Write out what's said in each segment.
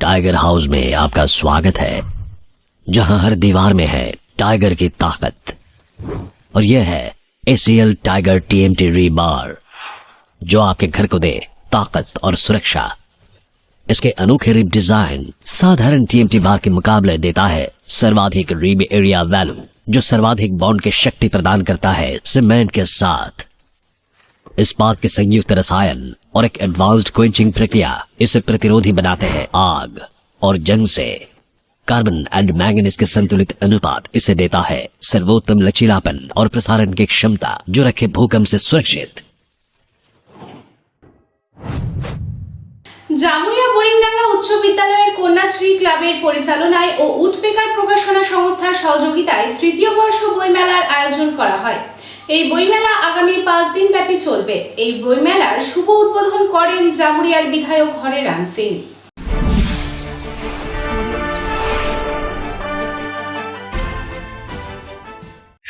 Tiger house में आपका स्वागत है, जहां हर दीवार में है टाइगर की ताकत। और यह है ACL टाइगर TMT रीबार, जो आपके घर को दे ताकत और सुरक्षा। इसके अनोखे रिब डिजाइन साधारण TMT बार के मुकाबले देता है सर्वाधिक रिब एरिया वैल्यू, जो सर्वाधिक बॉन्ड की शक्ति प्रदान करता है सीमेंट के साथ। इस्पात के संयुक्त रसायन और एक एडवांस्ड क्वेंचिंग प्रक्रिया इसे प्रतिरोधी बनाते हैं आग और जंग से। कार्बन एंड मैंगनीज के संतुलित अनुपात इसे देता है सर्वोत्तम लचीलापन और प्रसारण की क्षमता, जो रखे भूकंप से सुरक्षित। জামুরিয়া বোরিংডাঙ্গা উচ্চ বিদ্যালয়ের কন্যাশ্রী ক্লাবের পরিচালনায় ও উডপেকার প্রকাশনা সংস্থার সহযোগিতায় তৃতীয় বর্ষ বইমেলার আয়োজন করা হয়। এই বইমেলা আগামী 5 দিন ব্যাপী চলবে। এই বইমেলার শুভ উদ্বোধন করেন জামুরিয়ার বিধায়ক হরেরাম সিং।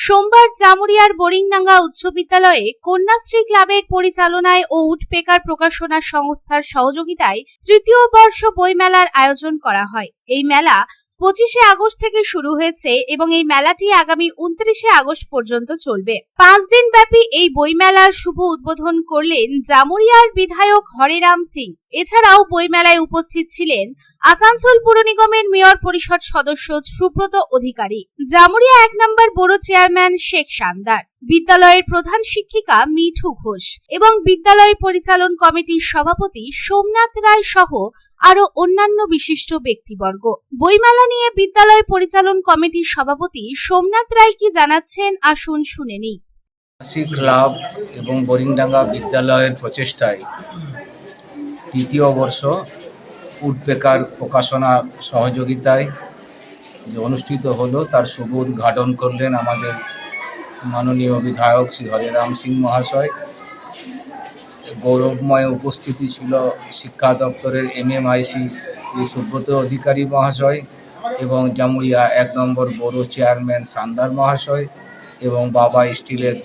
সোমবার জামুরিয়ার বোরিংডাঙ্গা উচ্চ বিদ্যালয়ে কন্যাশ্রী ক্লাবের পরিচালনায় ও উডপেকার প্রকাশনা সংস্থার সহযোগিতায় তৃতীয় বর্ষ বইমেলার আয়োজন করা হয়। এই মেলা 25শে আগস্ট থেকে শুরু হয়েছে এবং এই মেলাটি আগামী 29শে আগস্ট পর্যন্ত চলবে। 5 দিন ব্যাপী এই বইমেলার শুভ উদ্বোধন করলেন জামুরিয়ার বিধায়ক হরেরাম সিং। এছাড়াও বইমেলায় উপস্থিত ছিলেন আসানসোল পুর নিগমের মেয়র পরিষদ সদস্য সুব্রত অধিকারী, জামুরিয়া 1 নম্বর বোরো চেয়ারম্যান শেখ শানদার, বিদ্যালয়ের প্রধান শিক্ষিকা মিঠু ঘোষ এবং বিদ্যালয় পরিচালন কমিটির সভাপতি সোমনাথ রায় সহ আরো অন্যান্য বিশিষ্ট ব্যক্তিবর্গ। বইমেলা নিয়ে বিদ্যালয় পরিচালন কমিটির সভাপতি সোমনাথ রায় কি জানাচ্ছেন, আসুন শুনে নিই। ক্লাব এবং বোরিংডাঙ্গা বিদ্যালয়ের প্রচেষ্টায় তৃতীয় বর্ষ উডপেকার প্রকাশনা সহযোগিতায় যে অনুষ্ঠিত হলো, তার শুভ উদ্ঘাটন করলেন আমাদের মাননীয় বিধায়ক শ্রী হরেরাম সিং মহাশয়। গৌরবময় উপস্থিতি ছিল শিক্ষা দপ্তরের MMIC শ্রী সুব্রত অধিকারী মহাশয় এবং জামুরিয়া 1 নম্বর বোরো চেয়ারম্যান শানদার মহাশয় এবং বাবা স্টিলের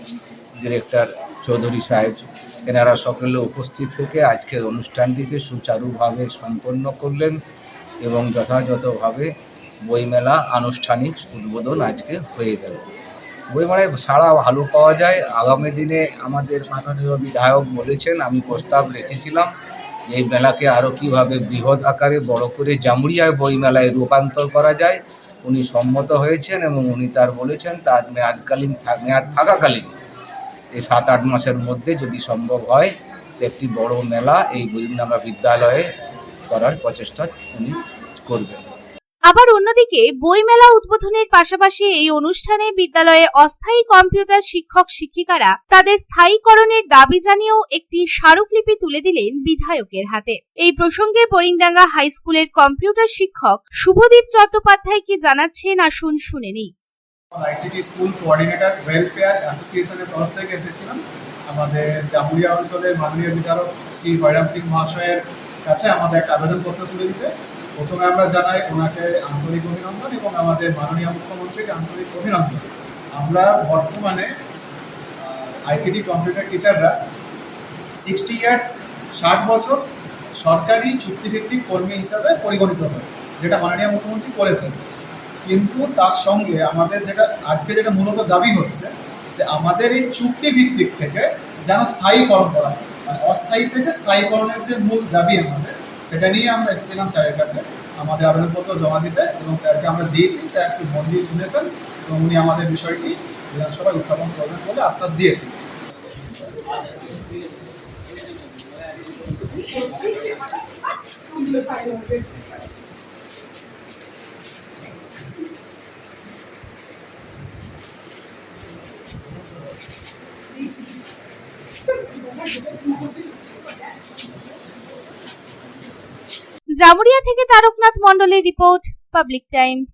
ডিরেক্টর চৌধুরী সাহেব। এনারা সকলে উপস্থিত থেকে আজকের অনুষ্ঠানটিকে সুচারুভাবে সম্পন্ন করলেন এবং যথাযথভাবে বইমেলা আনুষ্ঠানিক উদ্বোধন আজকে হয়ে গেল। বইমেলায় সাড়া ভালো পাওয়া যায়। আগামী দিনে আমাদের মাননীয় বিধায়ক বলেছেন, আমি প্রস্তাব রেখেছিলাম যে এই মেলাকে আরও কীভাবে বৃহৎ আকারে বড় করে জামুরিয়ায় বইমেলায় রূপান্তর করা যায়। উনি সম্মত হয়েছেন এবং উনি তার বলেছেন তার মেয়াদ থাকাকালীন এই 7-8 মাসের মধ্যে যদি সম্ভব হয় একটি বড় মেলা এই বোরিংডাঙ্গা বিদ্যালয়ে করার প্রচেষ্টা উনি করবেন। আবার অন্যদিকে বইমেলা উদ্বোধনের পাশাপাশি এই অনুষ্ঠানে বিদ্যালয়ে অস্থায়ী কম্পিউটার শিক্ষক শিক্ষিকারা তাদের স্থায়ীকরণের দাবি জানিয়েও একটি স্মারকলিপি তুলে দিলেন বিধায়কের হাতে। এই প্রসঙ্গে বোরিংডাঙ্গা হাই স্কুলের কম্পিউটার শিক্ষক শুভদীপ চট্টোপাধ্যায় কি জানাচ্ছেন, আসুন শুনে নিই। ICT স্কুল কোঅর্ডিনেটর ওয়েলফেয়ার অ্যাসোসিয়েশনের তরফ থেকে এসেছিলাম আমাদের জামুরিয়া অঞ্চলের মাননীয় বিধায়ক শ্রী হরেরাম সিং মহাশয়ের কাছে আমাদের একটা আবেদনপত্র তুলে দিতে। প্রথমে আমরা জানাই ওনাকে আন্তরিক অভিনন্দন এবং আমাদের মাননীয় মুখ্যমন্ত্রীকে আন্তরিক অভিনন্দন। আমরা বর্তমানে ICT কম্পিউটার টিচাররা 60 ইয়ার্স 60 বছর সরকারি চুক্তিভিত্তিক কর্মী হিসাবে পরিগণিত হয়, যেটা মাননীয় মুখ্যমন্ত্রী করেছেন। কিন্তু তার সঙ্গে আমাদের যেটা মূলত দাবি হচ্ছে যে আমাদের এই চুক্তিভিত্তিক থেকে যেন স্থায়ীকরণ করা হয়, মানে অস্থায়ী থেকে স্থায়ীকরণের যে মূল দাবি আমাদের, সেটা নিয়ে আমরা এসেছিলাম স্যারের কাছে আমাদের আবেদনপত্র জমা দিতে এবং স্যারকে আমরা দিয়েছি। স্যার একটু মন দিয়ে শুনেছেন এবং উনি আমাদের বিষয়টি বিধানসভায় উত্থাপন করবেন বলে আশ্বাস দিয়েছেন। জামুরিয়া থেকে তারকনাথ মণ্ডলের রিপোর্ট, পাবলিক টাইমস।